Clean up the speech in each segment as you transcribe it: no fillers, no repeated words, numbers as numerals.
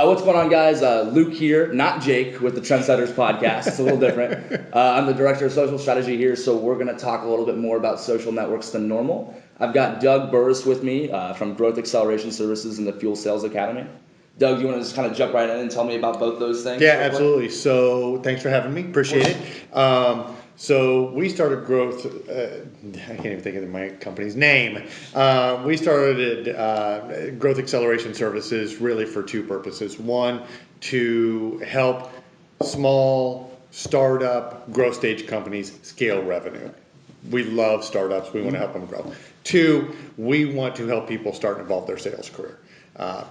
What's going on, guys? Luke here, not Jake, with the Trndsttrs podcast. It's a little different. I'm the director of social strategy here, so we're going to talk a little bit more about social networks than normal. I've got Doug Burris with me from Growth Acceleration Services and the Fuel Sales Academy. Doug, you want to just kind of jump right in and tell me about both those things? Yeah, absolutely. So thanks for having me. Appreciate it. So we started Growth, I can't even think of my company's name. We started Growth Acceleration Services really for two purposes. One, to help small startup growth stage companies scale revenue. We love startups. We want to help them grow. Two, we want to help people start and evolve their sales career.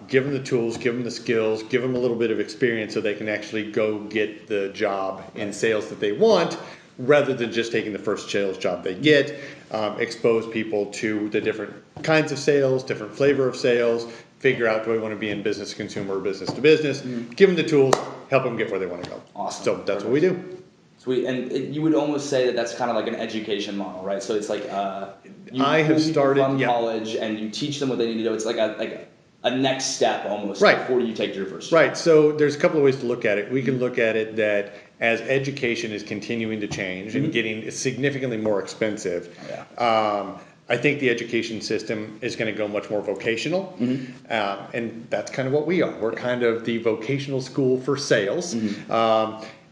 Give them the tools, give them the skills, give them a little bit of experience so they can actually go get the job in sales that they want, rather than just taking the first sales job they get. Expose people to the different kinds of sales, different flavor of sales, figure out, do I want to be in business to consumer or business to business, give them the tools, help them get where they want to go. Awesome. So that's what we do. Sweet. And you would almost say that that's kind of like an education model, right? So it's like you I have started from college and you teach them what they need to do. It's like a next step almost before you take your first job. Right. So there's a couple of ways to look at it. We can look at it that as education is continuing to change and getting significantly more expensive, I think the education system is going to go much more vocational, and that's kind of what we are. We're kind of the vocational school for sales.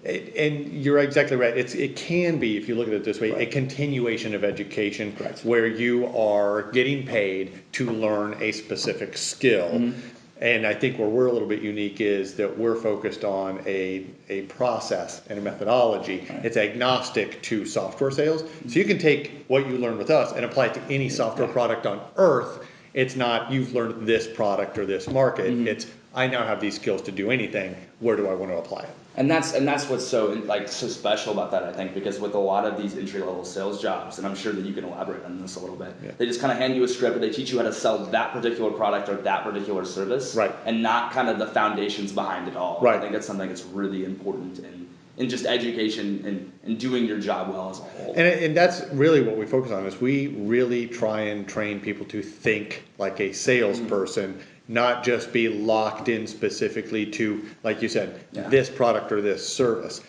And you're exactly right. It can be, if you look at it this way, a continuation of education where you are getting paid to learn a specific skill. And I think where we're a little bit unique is that we're focused on a process and a methodology. It's agnostic to software sales. So you can take what you learn with us and apply it to any software product on earth. It's not, you've learned this product or this market. It's, I now have these skills to do anything. Where do I want to apply it? And that's what's so special about that, I think, because with a lot of these entry-level sales jobs, and I'm sure that you can elaborate on this a little bit, they just kind of hand you a script, and they teach you how to sell that particular product or that particular service, and not kind of the foundations behind it all. I think that's something that's really important in just education and doing your job well as a whole. And that's really what we focus on, is we really try and train people to think like a salesperson, not just be locked in specifically to, like you said, this product or this service.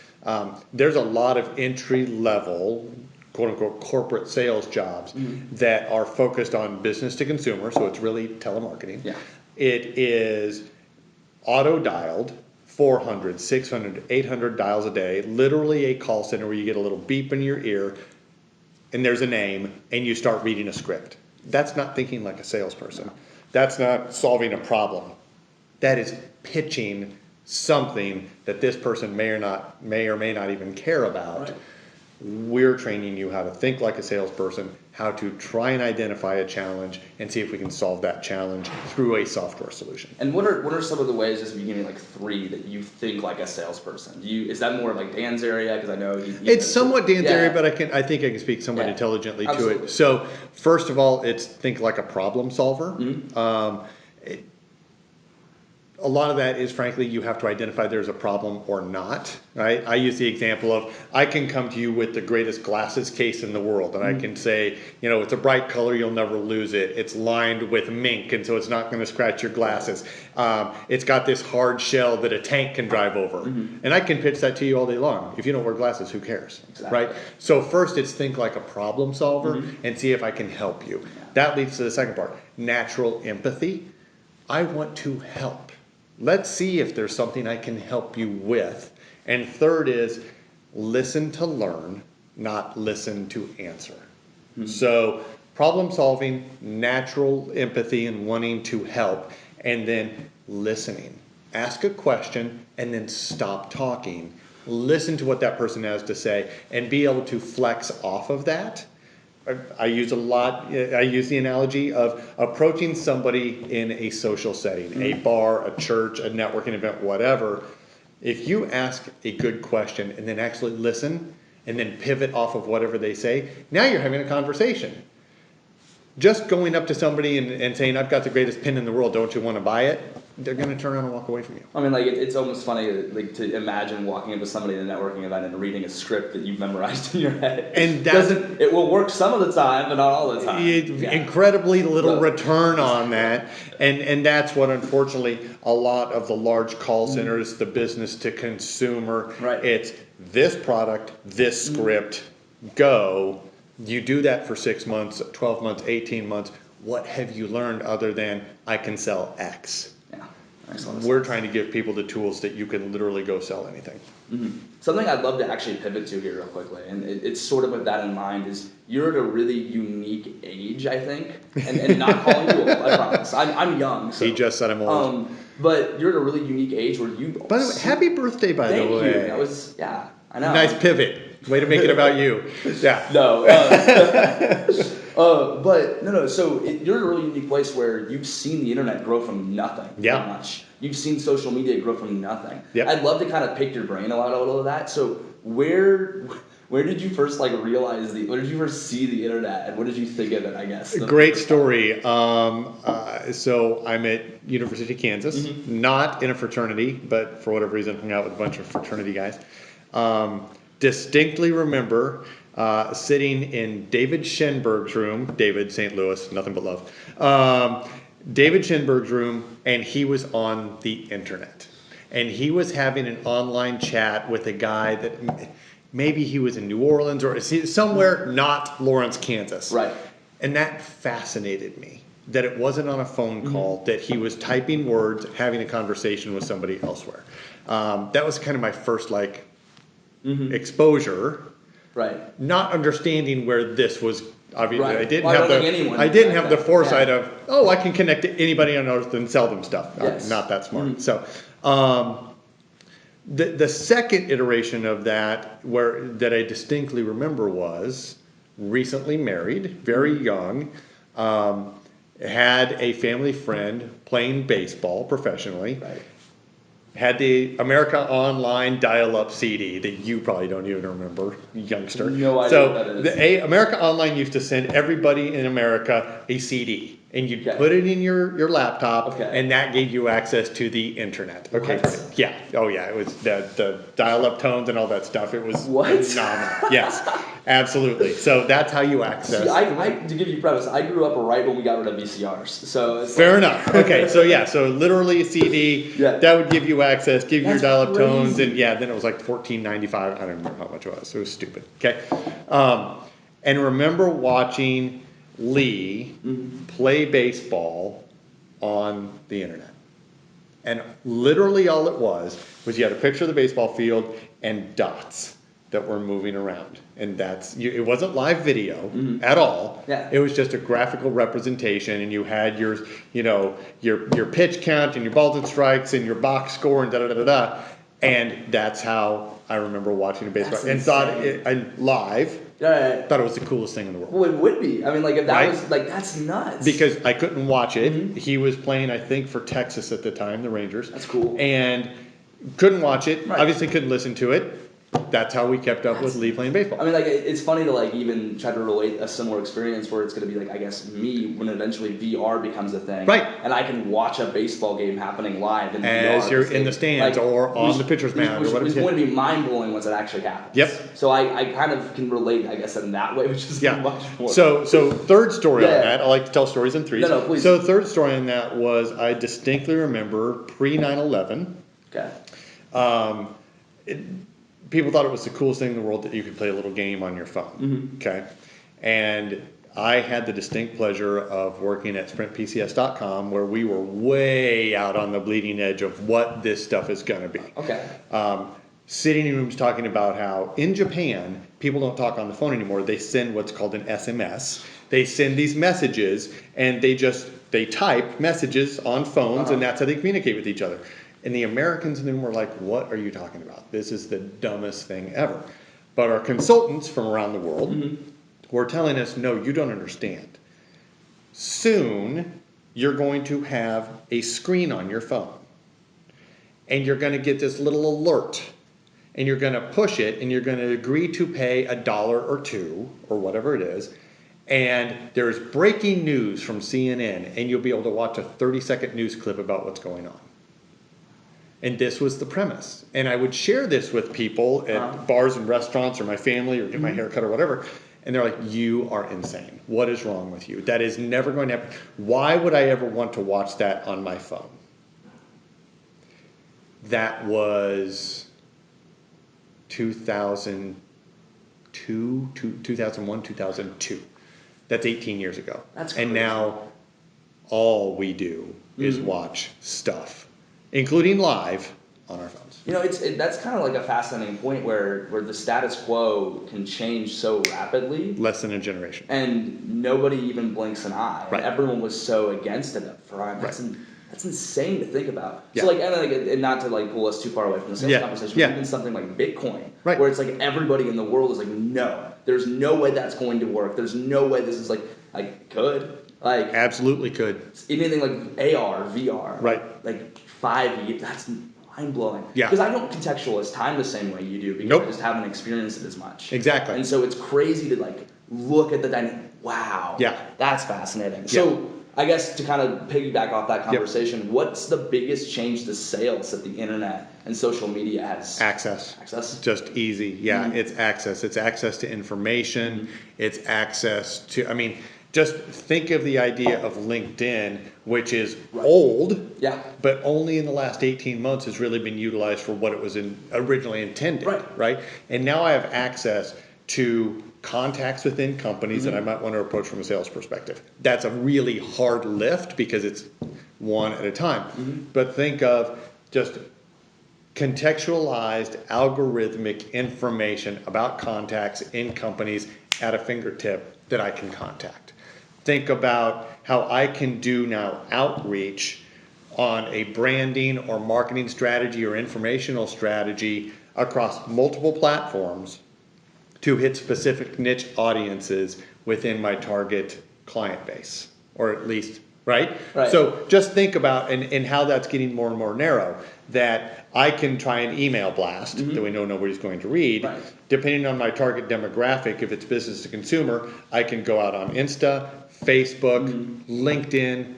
There's a lot of entry-level, quote-unquote, corporate sales jobs that are focused on business to consumer, so it's really telemarketing. It is auto-dialed, 400, 600, 800 dials a day, literally a call center where you get a little beep in your ear, and there's a name, and you start reading a script. That's not thinking like a salesperson. That's not solving a problem. That is pitching something that this person may or may not even care about. We're training you how to think like a salesperson, how to try and identify a challenge and see if we can solve that challenge through a software solution. And what are some of the ways, just give me like three, that you think like a salesperson? Is that more like Dan's area? Because I know it's somewhat Dan's area, but I think I can speak somewhat intelligently to it. So first of all, it's think like a problem solver. A lot of that is, frankly, you have to identify there's a problem or not, right? I use the example of, I can come to you with the greatest glasses case in the world, and I can say, it's a bright color, you'll never lose it. It's lined with mink, and so it's not going to scratch your glasses. It's got this hard shell that a tank can drive over. And I can pitch that to you all day long. If you don't wear glasses, who cares, right? So first, it's think like a problem solver and see if I can help you. That leads to the second part, natural empathy. I want to help. Let's see if there's something I can help you with. And third is listen to learn, not listen to answer. So problem solving, natural empathy and wanting to help, and then listening. Ask a question and then stop talking. Listen to what that person has to say and be able to flex off of that. I use the analogy of approaching somebody in a social setting, a bar, a church, a networking event, whatever. If you ask a good question and then actually listen and then pivot off of whatever they say, now you're having a conversation. just going up to somebody and saying, I've got the greatest pen in the world, don't you want to buy it? They're going to turn around and walk away from you. I mean, like, it's almost funny, like, to imagine walking up to somebody at a networking event and reading a script that you've memorized in your head. And it will work some of the time, but not all the time. Incredibly little return on that. And that's what, unfortunately, a lot of the large call centers, the business to consumer, it's this product, this script, go. You do that for 6 months, 12 months, 18 months. What have you learned other than I can sell X? We're trying to give people the tools that you can literally go sell anything. Mm-hmm. Something I'd love to actually pivot to here real quickly, and it's sort of with that in mind, is you're at a really unique age, I think, and not calling you old, I promise. I'm young. So, he just said I'm old. But you're at a really unique age where you... By the way, happy birthday, by the way. Thank you. That was, I know. Nice pivot. Way to make it about you. Yeah. No. But no. So you're in a really unique place where you've seen the internet grow from nothing. Yeah. Pretty much. You've seen social media grow from nothing. Yep. I'd love to kind of pick your brain a little of that. So where did you first realize where did you first see the internet, and what did you think of it? I guess. Great story. So I'm at University of Kansas, not in a fraternity, but for whatever reason hung out with a bunch of fraternity guys. Distinctly remember sitting in David Schenberg's room, David, St. Louis, nothing but love. David Schenberg's room, and he was on the internet. And he was having an online chat with a guy that maybe he was in New Orleans or somewhere not Lawrence, Kansas. Right. And that fascinated me, that it wasn't on a phone call, that he was typing words, having a conversation with somebody elsewhere. That was kind of my first exposure. Right. Not understanding where this was. Obviously, right. I didn't have the foresight of, I can connect to anybody on earth and sell them stuff. Yes. Not that smart. So, the second iteration of that that I distinctly remember was recently married, very young, had a family friend playing baseball professionally. Right. Had the America Online dial-up CD that you probably don't even remember, youngster. No idea what that is. America Online used to send everybody in America a CD, and you'd put it in your laptop, and that gave you access to the internet. Okay, yeah, it was the dial-up tones and all that stuff. It was phenomenal. Yes, absolutely. So that's how you access. See, to give you preface, I grew up right when we got rid of VCRs, so it's fair enough. Okay, so literally a CD that would give you access, give you your dial-up tones, and then it was like $14.95. I don't remember how much it was. It was stupid. Okay, and remember watching Lee play baseball on the internet, and literally all it was you had a picture of the baseball field and dots that were moving around, and it wasn't live video at all. Yeah. It was just a graphical representation, and you had your pitch count and your balls and strikes and your box score and da. And that's how I remember watching a baseball and live. Right. Thought it was the coolest thing in the world. Well, it would be. I mean, if that was that's nuts. Because I couldn't watch it. He was playing, I think, for Texas at the time, the Rangers. That's cool. And couldn't watch it. Right. Obviously, couldn't listen to it. That's how we kept up with Lee playing baseball. I mean, it's funny to even try to relate a similar experience where it's going to be I guess me when eventually VR becomes a thing, right? And I can watch a baseball game happening live in as VR, you're in the stands or on the pitcher's mound or whatever. It's going to be mind blowing once it actually happens. Yep. So I kind of can relate, I guess, in that way, which is much more. So third story on that. I like to tell stories in threes. No, please. So third story on that was I distinctly remember pre 9/11. Okay. People thought it was the coolest thing in the world that you could play a little game on your phone. Okay. And I had the distinct pleasure of working at SprintPCS.com, where we were way out on the bleeding edge of what this stuff is going to be. Okay. Sitting in rooms talking about how in Japan, people don't talk on the phone anymore. They send what's called an SMS. They send these messages, and they type messages on phones, and that's how they communicate with each other. And the Americans in them were like, what are you talking about? This is the dumbest thing ever. But our consultants from around the world were telling us, no, you don't understand. Soon, you're going to have a screen on your phone. And you're going to get this little alert. And you're going to push it, and you're going to agree to pay $1 or $2, or whatever it is. and there's breaking news from CNN, and you'll be able to watch a 30-second news clip about what's going on. And this was the premise. And I would share this with people at bars and restaurants or my family or get my hair cut or whatever. And they're like, you are insane. What is wrong with you? That is never going to happen. Why would I ever want to watch that on my phone? That was 2002, 2001, 2002. That's 18 years ago. That's crazy. And now all we do is watch stuff, including live, on our phones. You know, that's kind of like a fascinating point where the status quo can change so rapidly. Less than a generation. And nobody even blinks an eye. Right. And everyone was so against it up front. That's insane to think about. Yeah. So and not to like pull us too far away from the sales conversation, but even something like Bitcoin, right, where it's like everybody in the world is like, no, there's no way that's going to work. There's no way this is could. Like absolutely could. Anything like AR, VR, right? Like 5 years, that's mind blowing. Yeah. Because I don't contextualize time the same way you do because I just haven't experienced it as much. Exactly. And so it's crazy to like look at the dynamic. Wow. Yeah. That's fascinating. Yeah. So I guess to kind of piggyback off that conversation, what's the biggest change to sales that the internet and social media has? Access. Just easy. Yeah, it's access. It's access to information. It's access to, I mean, just think of the idea of LinkedIn, which is old, but only in the last 18 months has really been utilized for what it was originally intended, right? And now I have access to contacts within companies that I might want to approach from a sales perspective. That's a really hard lift because it's one at a time. But think of just contextualized algorithmic information about contacts in companies at a fingertip that I can contact. Think about how I can do now outreach on a branding or marketing strategy or informational strategy across multiple platforms to hit specific niche audiences within my target client base, or at least, right? So just think about and how that's getting more and more narrow, that I can try an email blast that we know nobody's going to read. Depending on my target demographic, if it's business to consumer, I can go out on Insta, Facebook, LinkedIn,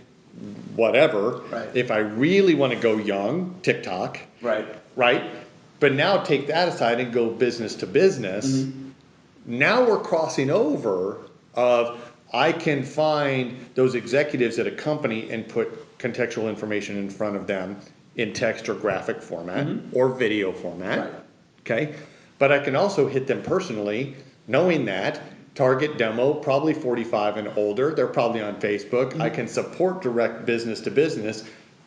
whatever. If I really want to go young, TikTok. Right? But now take that aside and go business to business. Now we're crossing over of I can find those executives at a company and put contextual information in front of them in text or graphic format or video format. Okay? But I can also hit them personally, knowing that target demo, probably 45 and older, they're probably on Facebook. I can support direct business to business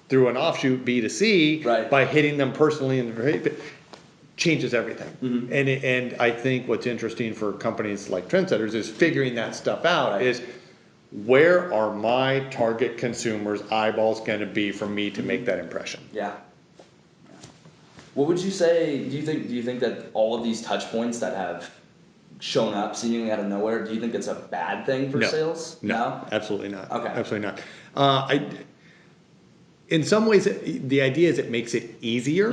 through an offshoot B2C by hitting them personally and changes everything. And I think what's interesting for companies like Trndsttrs is figuring that stuff out is where are my target consumers' eyeballs going to be for me to make that impression? What would you say, do you think that all of these touch points that have shown up seemingly out of nowhere, do you think it's a bad thing for sales? No, absolutely not. Okay. Absolutely not. In some ways, the idea is it makes it easier.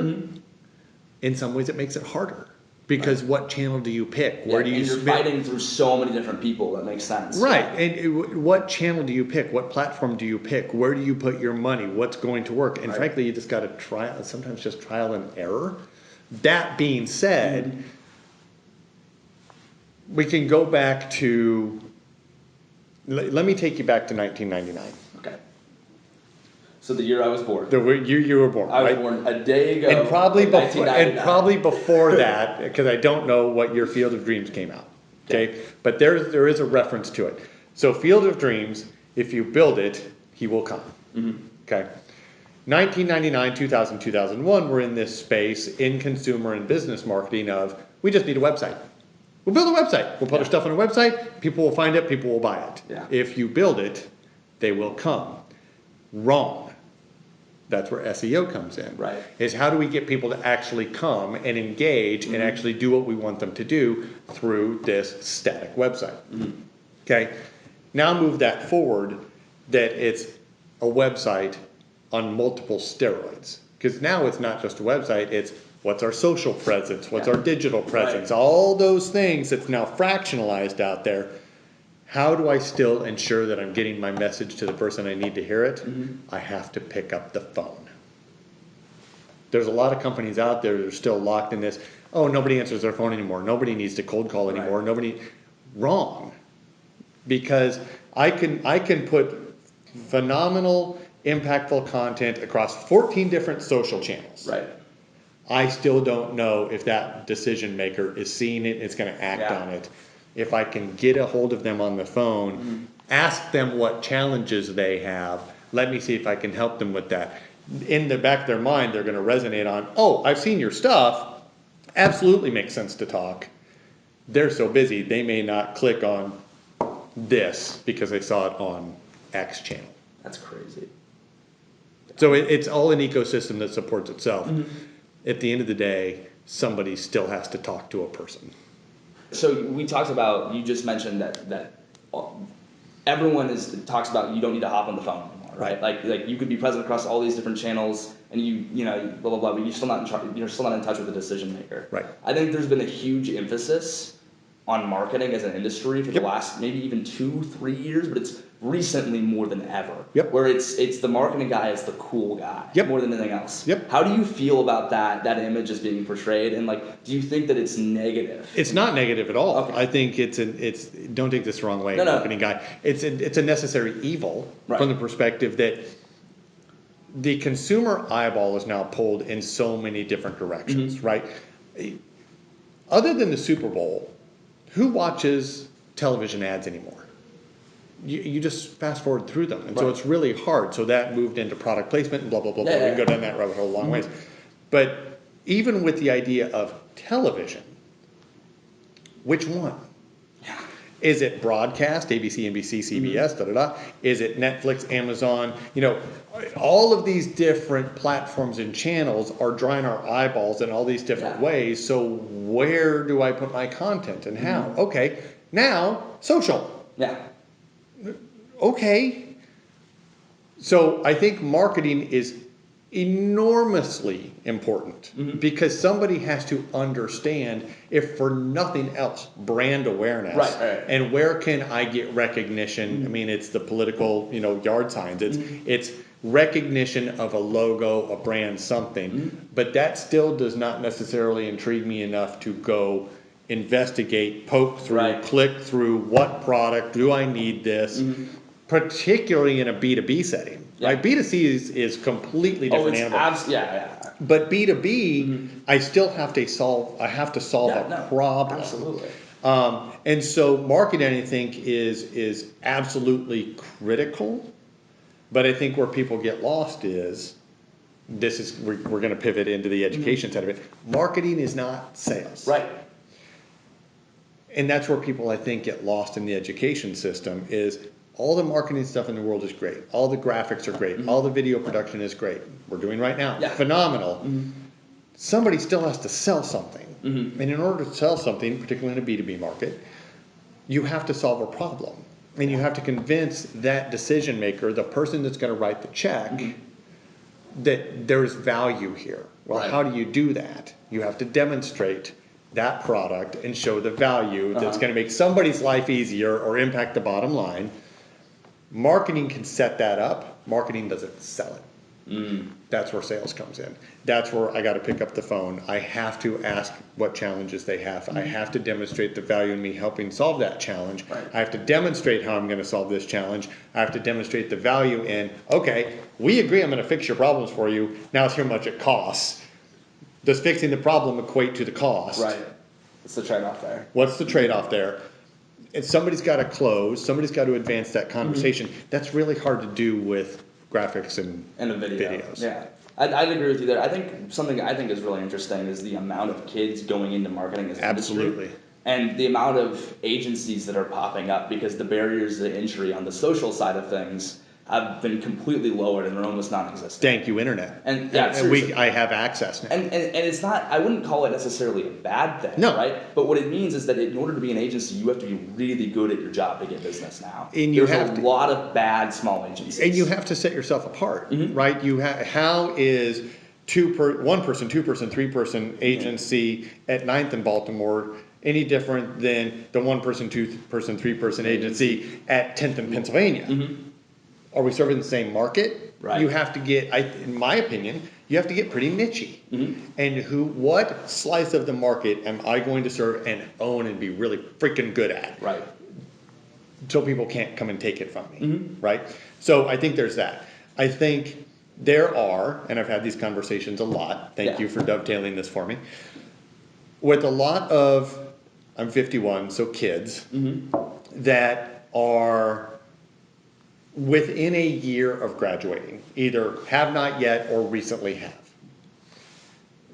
In some ways, it makes it harder. Because what channel do you pick? Where do you you're fighting through so many different people. That makes sense. And what channel do you pick? What platform do you pick? Where do you put your money? What's going to work? And frankly, you just got to sometimes just trial and error. That being said, we can go back to, let me take you back to 1999. Okay. So the year I was born. The year you were born. I was born a day ago. And probably before that, because I don't know what year Field of Dreams came out. Okay. But there is a reference to it. So Field of Dreams, if you build it, he will come. Okay. 1999, 2000, 2001, we're in this space in consumer and business marketing of, we just need a website. We'll build a website. We'll publish stuff on a website. People will find it. People will buy it. If you build it, they will come. Wrong. That's where SEO comes in. Is how do we get people to actually come and engage and actually do what we want them to do through this static website. Okay. Now move that forward that it's a website on multiple steroids. Because now it's not just a website, it's what's our social presence, what's our digital presence, all those things that's now fractionalized out there. How do I still ensure that I'm getting my message to the person I need to hear it? I have to pick up the phone. There's a lot of companies out there that are still locked in this, oh, nobody answers their phone anymore. Nobody needs to cold call anymore. Right. Wrong. Because I can put phenomenal, impactful content across 14 different social channels. Right. I still don't know if that decision maker is seeing it, is going to act on it. If I can get a hold of them on the phone, ask them what challenges they have, let me see if I can help them with that. In the back of their mind, they're going to resonate on, oh, I've seen your stuff, absolutely makes sense to talk. They're so busy, they may not click on this because they saw it on X channel. That's crazy. So it's all an ecosystem that supports itself. At the end of the day, somebody still has to talk to a person. So we talked about, you just mentioned that everyone talks about you don't need to hop on the phone anymore, right? Like you could be present across all these different channels and you know, blah, blah, blah, but you're still not in touch with the decision maker. Right. I think there's been a huge emphasis on marketing as an industry for the last maybe even 2-3 years, but it's recently more than ever. Where it's the marketing guy is the cool guy more than anything else. How do you feel about that image as being portrayed, and like, do you think that it's negative? It's not negative at all. Okay. I think it's don't take this the wrong way, marketing guy. It's a necessary evil from the perspective that the consumer eyeball is now pulled in so many different directions, right? Other than the Super Bowl, who watches television ads anymore? You just fast forward through them. And so it's really hard. So that moved into product placement and blah, blah, blah, blah. We can go down that rabbit hole a long ways. But even with the idea of television, which one? Is it broadcast, ABC, NBC, CBS, da-da-da? Is it Netflix, Amazon? You know, all of these different platforms and channels are drawing our eyeballs in all these different ways. So where do I put my content and how? Okay, now social. Okay. So I think marketing is enormously important because somebody has to understand, if for nothing else, brand awareness. And where can I get recognition? I mean, it's the political, yard signs. It's recognition of a logo, a brand, something. But that still does not necessarily intrigue me enough to go investigate, poke through, click through, what product, do I need this? Particularly in a B2B setting. Right, B2C is completely different animal. But B2B, I still have to solve. I have to solve a problem. Absolutely. And so marketing, I think, is absolutely critical. But I think where people get lost is we're going to pivot into the education side of it. Marketing is not sales. Right. And that's where people, I think, get lost in the education system is. All the marketing stuff in the world is great. All the graphics are great. All the video production is great. We're doing right now. Phenomenal. Somebody still has to sell something. And in order to sell something, particularly in a B2B market, you have to solve a problem. And you have to convince that decision maker, the person that's going to write the check, that there's value here. Well, how do you do that? You have to demonstrate that product and show the value that's going to make somebody's life easier or impact the bottom line. Marketing can set that up. Marketing doesn't sell it. That's where sales comes in. That's where I got to pick up the phone. I have to ask what challenges they have. I have to demonstrate the value in me helping solve that challenge. I have to demonstrate how I'm going to solve this challenge. I have to demonstrate the value in, okay, we agree I'm going to fix your problems for you. Now it's how much it costs. Does fixing the problem equate to the cost? Right. What's the trade-off there? What's the trade-off there? And somebody's got to close. Somebody's got to advance that conversation. That's really hard to do with graphics and a video. Videos. Yeah, I'd agree with you there. I think something I think is really interesting is the amount of kids going into marketing as an industry. And the amount of agencies that are popping up because the barriers to entry on the social side of things have been completely lowered and are almost non-existent. Thank you, internet. And I have access now. And it's not, I wouldn't call it necessarily a bad thing, right? But what it means is that in order to be an agency, you have to be really good at your job to get business now. And there's a lot of bad small agencies. And you have to set yourself apart, right? How is one person, 2 person, 3 person agency at 9th in Baltimore any different than the 1-person, 2-person, 3-person agency at 10th in Pennsylvania. Are we serving the same market? Right. You have to get, in my opinion, you have to get pretty niche-y. And what slice of the market am I going to serve and own and be really freaking good at? Right. So people can't come and take it from me, right? So I think there's that. I think there are, and I've had these conversations a lot, thank you for dovetailing this for me, with a lot of, I'm 51, so kids, that are within a year of graduating, either have not yet or recently have,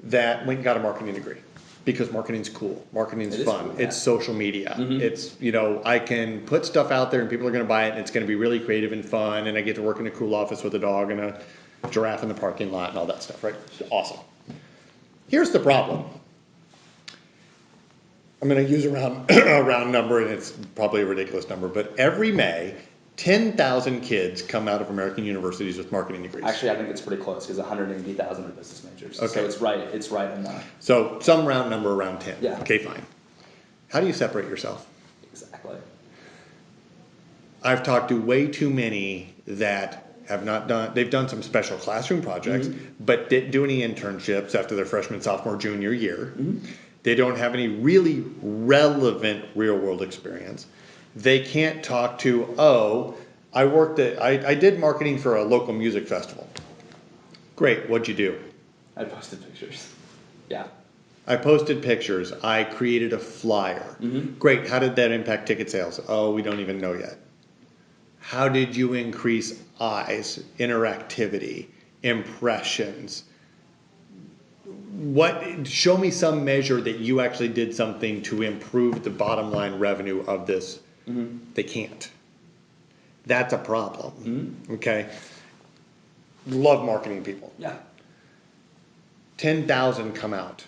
that went and got a marketing degree. Because marketing's cool, marketing's fun, cool, yeah. It's social media, it's, I can put stuff out there and people are gonna buy it and it's gonna be really creative and fun and I get to work in a cool office with a dog and a giraffe in the parking lot and all that stuff, right? Awesome. Here's the problem. I'm gonna use a round number and it's probably a ridiculous number, but every May, 10,000 kids come out of American universities with marketing degrees. Actually, I think it's pretty close because 180,000 are business majors. Okay. So it's right in that. So some round number around 10. Yeah. Okay, fine. How do you separate yourself? Exactly. I've talked to way too many that have not done, they've done some special classroom projects, but didn't do any internships after their freshman, sophomore, junior year. They don't have any really relevant real world experience. They can't talk to, I did marketing for a local music festival. Great, what'd you do? I posted pictures. Yeah. I posted pictures. I created a flyer. Great, how did that impact ticket sales? Oh, we don't even know yet. How did you increase eyes, interactivity, impressions? Show me some measure that you actually did something to improve the bottom line revenue of this. They can't. That's a problem. Okay. Love marketing people. Yeah. 10,000 come out.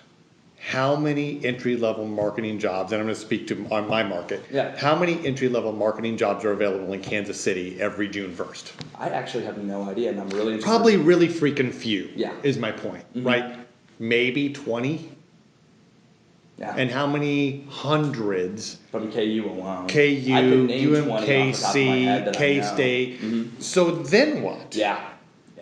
How many entry-level marketing jobs, and I'm going to speak to on my market, how many entry-level marketing jobs are available in Kansas City every June 1st? I actually have no idea, and I'm really interested. Probably really freaking few, Yeah. is my point, right? Maybe 20? Yeah. And how many hundreds? From KU alone. KU, I could name 20 off the top of my head UMKC, that I know. K-State. So then what? Yeah.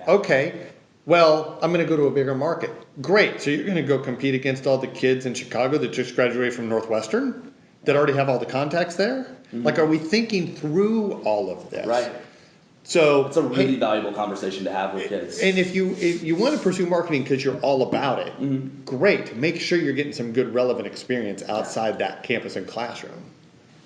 Okay, well, I'm going to go to a bigger market. Great, so you're going to go compete against all the kids in Chicago that just graduated from Northwestern that already have all the contacts there? Like, are we thinking through all of this? Right. So It's a really valuable conversation to have with kids. And if you want to pursue marketing because you're all about it, great. Make sure you're getting some good relevant experience outside that campus and classroom.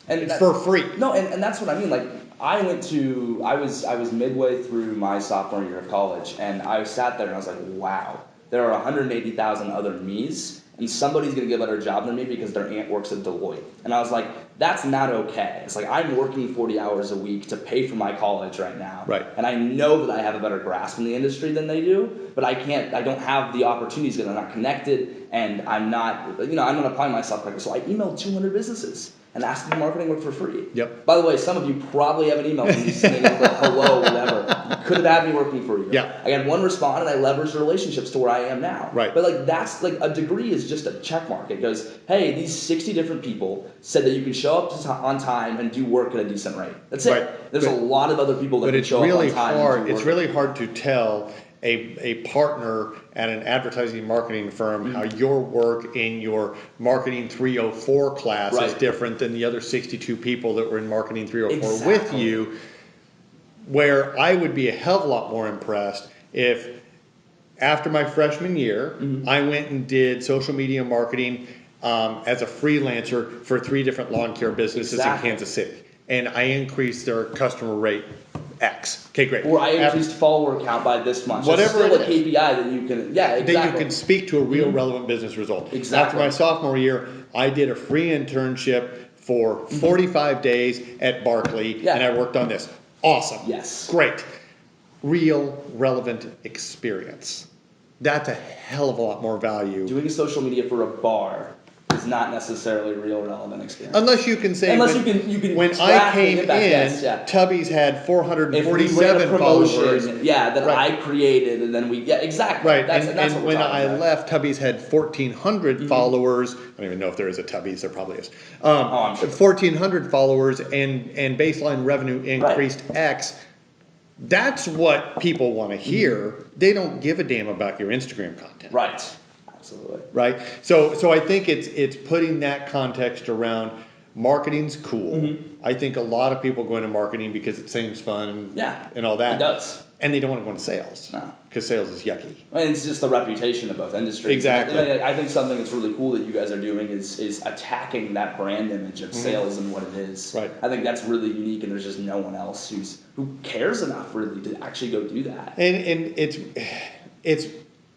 And for free. No, and that's what I mean. Like, I was midway through my sophomore year of college, and I sat there and I was like, wow, there are 180,000 other me's, and somebody's gonna get a better job than me because their aunt works at Deloitte. And I was like, that's not okay. It's like, I'm working 40 hours a week to pay for my college right now. Right. And I know that I have a better grasp in the industry than they do, but I don't have the opportunities because I'm not connected, and I'm not applying myself correctly. So I emailed 200 businesses and asked them to marketing work for free. Yep. By the way, some of you probably have an email from me saying, like, hello, whatever. You could have had me working for you. Yeah. I had one respond, and I leveraged the relationships to where I am now. Right. But like, that's like, a degree is just a check mark. It goes, hey, these 60 different people said that you can show up on time and do work at a decent rate. That's it. Right. There's a lot of other people that can show up on time. It's really hard to tell a partner at an advertising marketing firm how your work in your marketing 304 class is different than the other 62 people that were in marketing 304 with you, where I would be a hell of a lot more impressed if after my freshman year I went and did social media marketing as a freelancer for 3 different lawn care businesses in Kansas City, and I increased their customer rate X. Okay, great. Or I increased follower count by this much. Whatever it's still a KPI that you can, exactly. That you can speak to a real relevant business result. Exactly. After my sophomore year, I did a free internship for 45 days at Barkley, and I worked on this. Awesome. Yes. Great. Real relevant experience. That's a hell of a lot more value. Doing social media for a bar is not necessarily real relevant experience. Unless you can say, Unless you can when I track came the in, impact, yes, yeah. Tubby's had If we ran a 447 promotion, followers. yeah, that Right. I created, and then exactly. Right, That's and what when we're talking I about. left, Tubby's had 1,400 followers. I don't even know if there is a Tubby's, there probably is. I'm sure. 1,400 followers and baseline revenue increased X. That's what people want to hear. They don't give a damn about your Instagram content. Right. Absolutely. Right? So I think it's putting that context around marketing's cool. I think a lot of people go into marketing because it seems fun and all that. It does. And they don't want to go into sales. No. Because sales is yucky. I mean, it's just the reputation of both industries. Exactly. I think something that's really cool that you guys are doing is attacking that brand image of sales and what it is. Right. I think that's really unique, and there's just no one else who cares enough really to actually go do that. And it's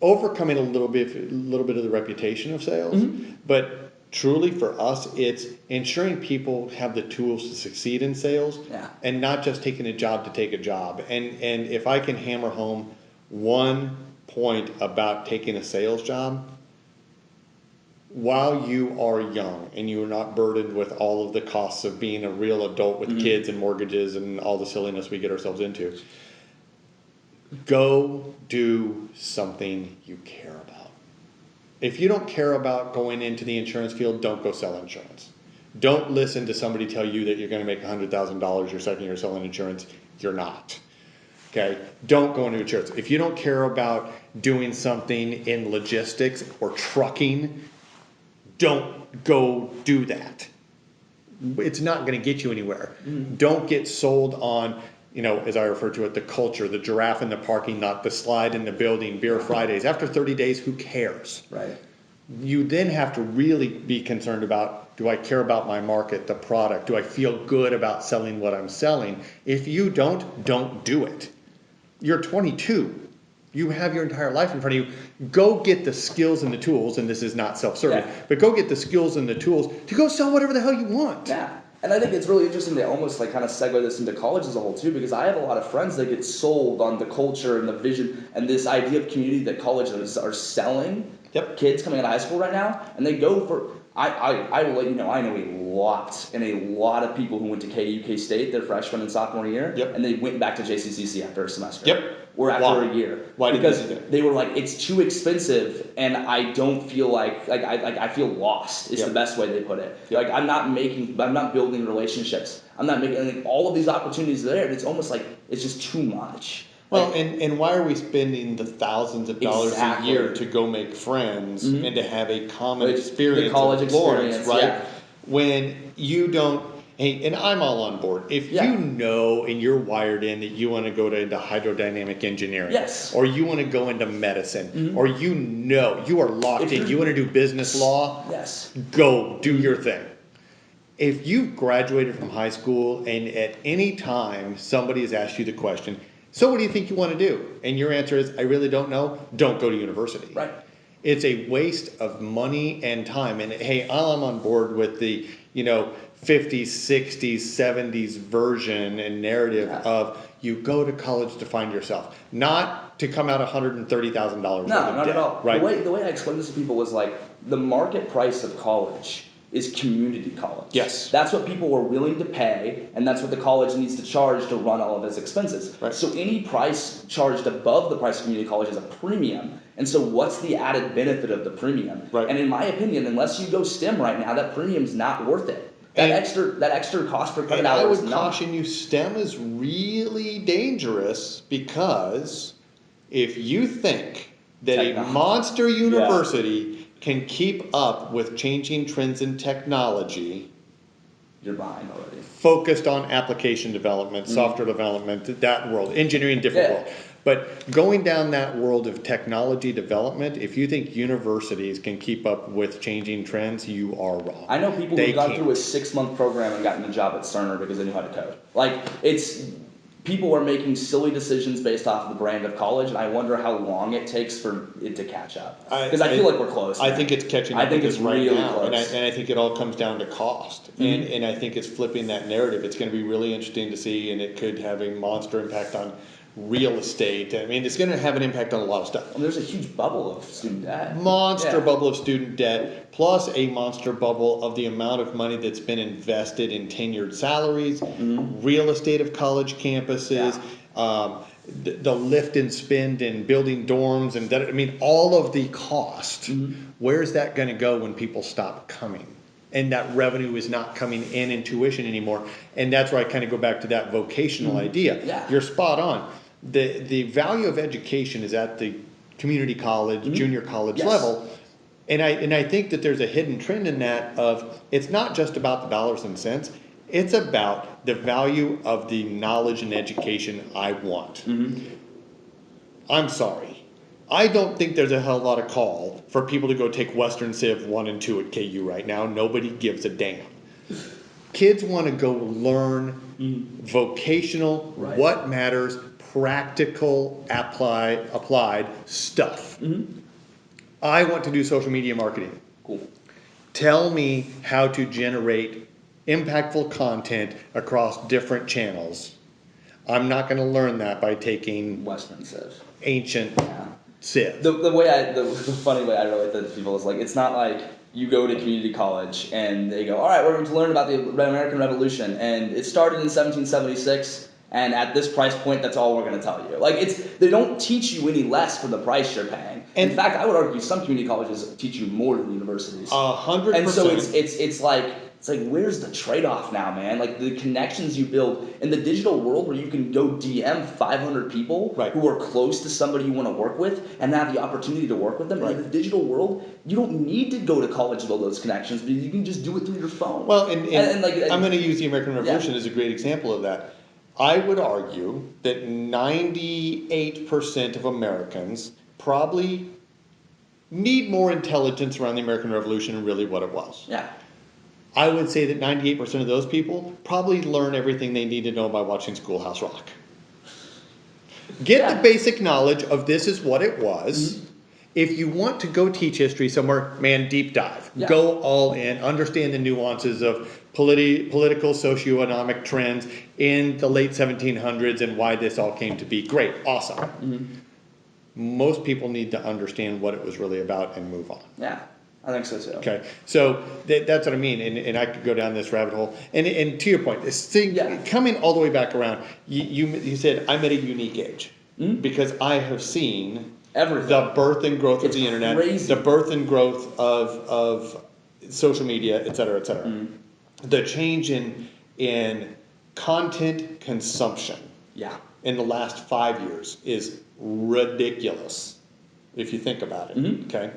overcoming a little bit of the reputation of sales, but truly for us, it's ensuring people have the tools to succeed in sales, and not just taking a job to take a job. And if I can hammer home one point about taking a sales job, while you are young and you are not burdened with all of the costs of being a real adult with kids and mortgages and all the silliness we get ourselves into, go do something you care about. If you don't care about going into the insurance field, don't go sell insurance. Don't listen to somebody tell you that you're going to make $100,000 your second year selling insurance. You're not. Okay? Don't go into insurance. If you don't care about doing something in logistics or trucking, don't go do that. It's not going to get you anywhere. Don't get sold on, as I refer to it, the culture, the giraffe in the parking lot, the slide in the building, beer Fridays. After 30 days, who cares? Right. You then have to really be concerned about, do I care about my market, the product? Do I feel good about selling what I'm selling? If you don't do it. You're 22. You have your entire life in front of you. Go get the skills and the tools, and this is not self-serving, but go get the skills and the tools to go sell whatever the hell you want. Yeah. And I think it's really interesting to almost kind of segue this into college as a whole too, because I have a lot of friends that get sold on the culture and the vision and this idea of community that colleges are selling kids coming out of high school right now, and they go for. I will let you know, I know a lot of people who went to KU, K-State their freshman and sophomore year, and they went back to JCCC after a semester. Or after a year. Why? Because they were like, it's too expensive, and I don't feel I feel lost. Is the best way they put it. Like I'm not building relationships. I'm not making all of these opportunities there, and it's almost like it's just too much. Well, and why are we spending the thousands of dollars a year to go make friends and to have a common experience, the college experience, right? Yeah. When you don't, and I'm all on board. If you know and you're wired in that you want to go into hydrodynamic engineering, or you want to go into medicine, or you are locked in, you want to do business law, go do your thing. If you've graduated from high school and at any time somebody has asked you the question, so what do you think you want to do? And your answer is, I really don't know. Don't go to university. Right. It's a waste of money and time. And hey, I'm on board with the, 50s, 60s, 70s version and narrative of you go to college to find yourself, not to come out $130,000. No, not at all. Right? The way I explained this to people was like the market price of college is community college. Yes. That's what people were willing to pay, and that's what the college needs to charge to run all of its expenses. Right. So any price charged above the price of community college is a premium. And so what's the added benefit of the premium? Right. And in my opinion, unless you go STEM right now, that premium's not worth it. That extra cost per credit hour is not. I would caution you, STEM is really dangerous because if you think that a monster university can keep up with changing trends in technology, you're behind already. Focused on application development, software development, that world, engineering, different world. But going down that world of technology development, if you think universities can keep up with changing trends, you are wrong. I know people who've gone through a 6-month program and gotten a job at Cerner because they knew how to code. People are making silly decisions based off of the brand of college, and I wonder how long it takes for it to catch up. Because I feel like we're close. I think it's catching up. I think it's right really now, close. and I think it all comes down to cost. And I think it's flipping that narrative. It's going to be really interesting to see, and it could have a monster impact on real estate. I mean, it's going to have an impact on a lot of stuff. There's a huge bubble of student debt. Monster bubble of student debt, plus a monster bubble of the amount of money that's been invested in tenured salaries, real estate of college campuses, the lift and spend in building dorms, and that, I mean, all of the cost. Where's that going to go when people stop coming? And that revenue is not coming in tuition anymore. And that's where I kind of go back to that vocational idea. Yeah. You're spot on. The value of education is at the community college, junior college level. And I think that there's a hidden trend in that of, it's not just about the dollars and cents, it's about the value of the knowledge and education I want. I'm sorry. I don't think there's a hell lot of call for people to go take Western Civ 1 and 2 at KU right now. Nobody gives a damn. Kids want to go learn vocational, what matters, practical, applied stuff. I want to do social media marketing. Cool. Tell me how to generate impactful content across different channels. I'm not going to learn that by taking Western Civ. ancient Civ. The funny way I relate that to people is like, it's not like you go to community college and they go, all right, we're going to learn about the American Revolution, and it started in 1776, and at this price point, that's all we're going to tell you. Like, they don't teach you any less for the price you're paying. In fact, I would argue some community colleges teach you more than universities. 100%. And so it's like, where's the trade-off now, man? Like, the connections you build in the digital world where you can go DM 500 people who are close to somebody you want to work with and have the opportunity to work with them. In the digital world, you don't need to go to college to build those connections, but you can just do it through your phone. Well, and I'm going to use the American Revolution as a great example of that. I would argue that 98% of Americans probably need more intelligence around the American Revolution and really what it was. Yeah. I would say that 98% of those people probably learn everything they need to know by watching Schoolhouse Rock. Get the basic knowledge of this is what it was. If you want to go teach history somewhere, man, deep dive. Go all in. Understand the nuances of political, socioeconomic trends in the late 1700s and why this all came to be. Great. Awesome. Most people need to understand what it was really about and move on. Yeah. I think so too. Okay, so that's what I mean, and I could go down this rabbit hole. And to your point, this thing coming all the way back around, you said I'm at a unique age because I have seen everything. The birth and growth of the internet, the birth and growth of social media, et cetera, et cetera. The change in content consumption in the last 5 years is ridiculous if you think about it. Okay.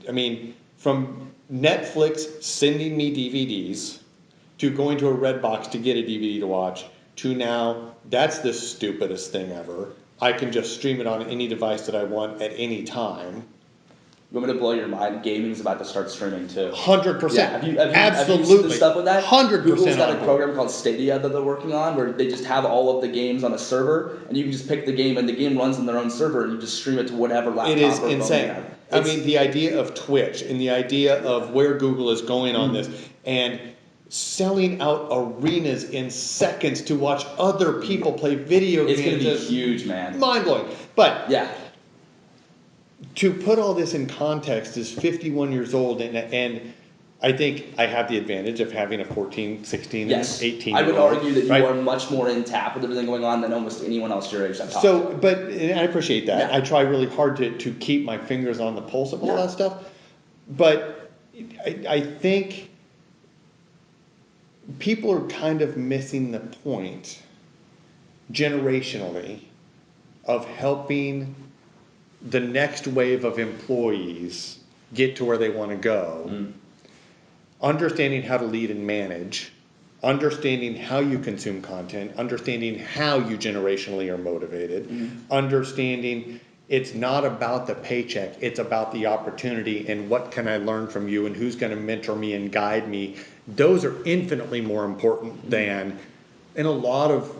I mean, from Netflix sending me DVDs to going to a Redbox to get a DVD to watch to now, that's the stupidest thing ever. I can just stream it on any device that I want at any time. You want me to blow your mind? Gaming's about to start streaming too. 100%. Yeah, have you Absolutely. seen the stuff with that? 100%. Google's got a program called Stadia that they're working on where they just have all of the games on a server and you can just pick the game and the game runs on their own server and you just stream it to whatever laptop it is or phone insane. you have. I mean, the idea of Twitch and the idea of where Google is going on this and selling out arenas in seconds to watch other people play video games. It's going to be huge, man. Mind-blowing. But to put all this in context is 51 years old, and I think I have the advantage of having a 14, 16, and 18 I would year old, argue that you are much more in tap with everything going on than almost anyone else your age I've talked to. But and I appreciate that. I try really hard to keep my fingers on the pulse of all that stuff. But I think people are kind of missing the point generationally of helping the next wave of employees get to where they want to go. Understanding how to lead and manage, understanding how you consume content, understanding how you generationally are motivated, understanding it's not about the paycheck, it's about the opportunity and what can I learn from you and who's going to mentor me and guide me. Those are infinitely more important than, in a lot of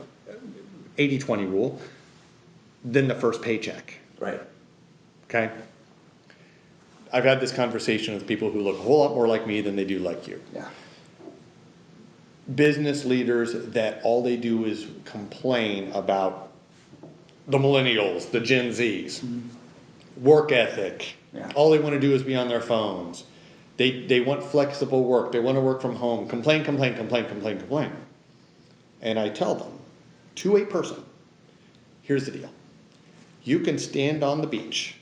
80-20 rule, than the first paycheck. Right. Okay? I've had this conversation with people who look a whole lot more like me than they do like you. Yeah. Business leaders that all they do is complain about the millennials, the Gen Zs, work ethic. Yeah. All they want to do is be on their phones. They want flexible work. They want to work from home. Complain. And I tell them, to a person, here's the deal. You can stand on the beach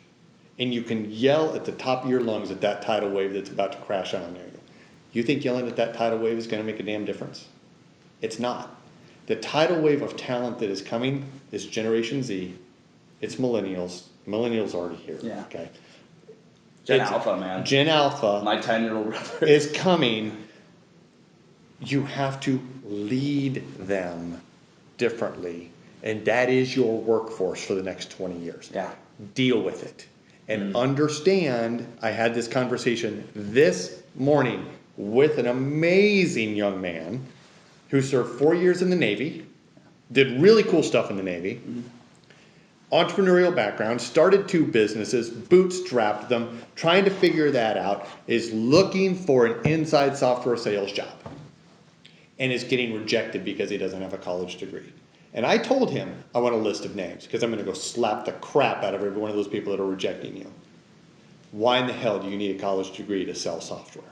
and you can yell at the top of your lungs at that tidal wave that's about to crash on you. You think yelling at that tidal wave is going to make a damn difference? It's not. The tidal wave of talent that is coming is Generation Z. It's millennials. Millennials are already here. Yeah. Okay. Gen Alpha, man. Gen Alpha. My 10-year-old brother is coming. You have to lead them differently. And that is your workforce for the next 20 years. Yeah. Deal with it. And understand, I had this conversation this morning with an amazing young man who served 4 years in the Navy, did really cool stuff in the Navy, entrepreneurial background, started 2 businesses, bootstrapped them, trying to figure that out, is looking for an inside software sales job, and is getting rejected because he doesn't have a college degree. And I told him, I want a list of names, because I'm going to go slap the crap out of every one of those people that are rejecting you. Why in the hell do you need a college degree to sell software?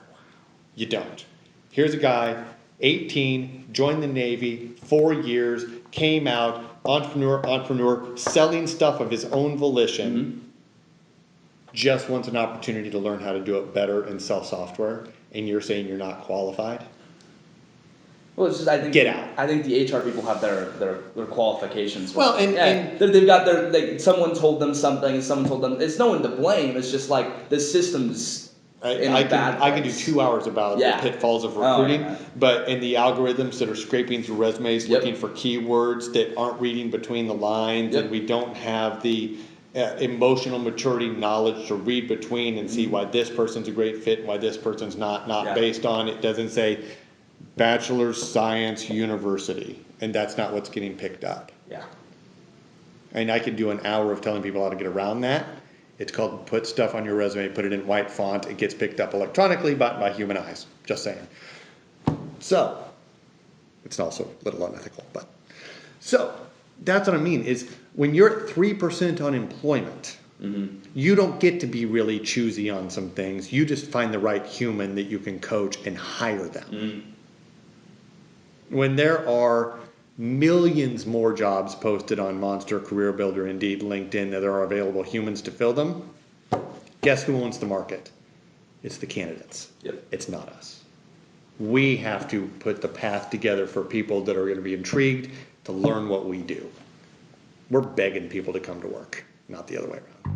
You don't. Here's a guy, 18, joined the Navy, 4 years, came out, entrepreneur, selling stuff of his own volition, just wants an opportunity to learn how to do it better and sell software, and you're saying you're not qualified? Well, it's just I think Get out. I think the HR people have their qualifications. Well, they've got their someone told them something, someone told them. It's no one to blame. It's just like the system's in a bad place. I can do 2 hours about the pitfalls of recruiting, but in the algorithms that are scraping through resumes, looking for keywords that aren't reading between the lines, and we don't have the emotional maturity knowledge to read between and see why this person's a great fit and why this person's not based on, it doesn't say Bachelor's Science University, and that's not what's getting picked up. Yeah. And I could do an hour of telling people how to get around that. It's called put stuff on your resume, put it in white font, it gets picked up electronically but by human eyes. Just saying. So, it's also a little unethical, but. So, that's what I mean, is when you're at 3% unemployment, you don't get to be really choosy on some things. You just find the right human that you can coach and hire them. When there are millions more jobs posted on Monster, Career Builder, Indeed, LinkedIn that are available humans to fill them, guess who owns the market? It's the candidates. It's not us. We have to put the path together for people that are going to be intrigued to learn what we do. We're begging people to come to work, not the other way around.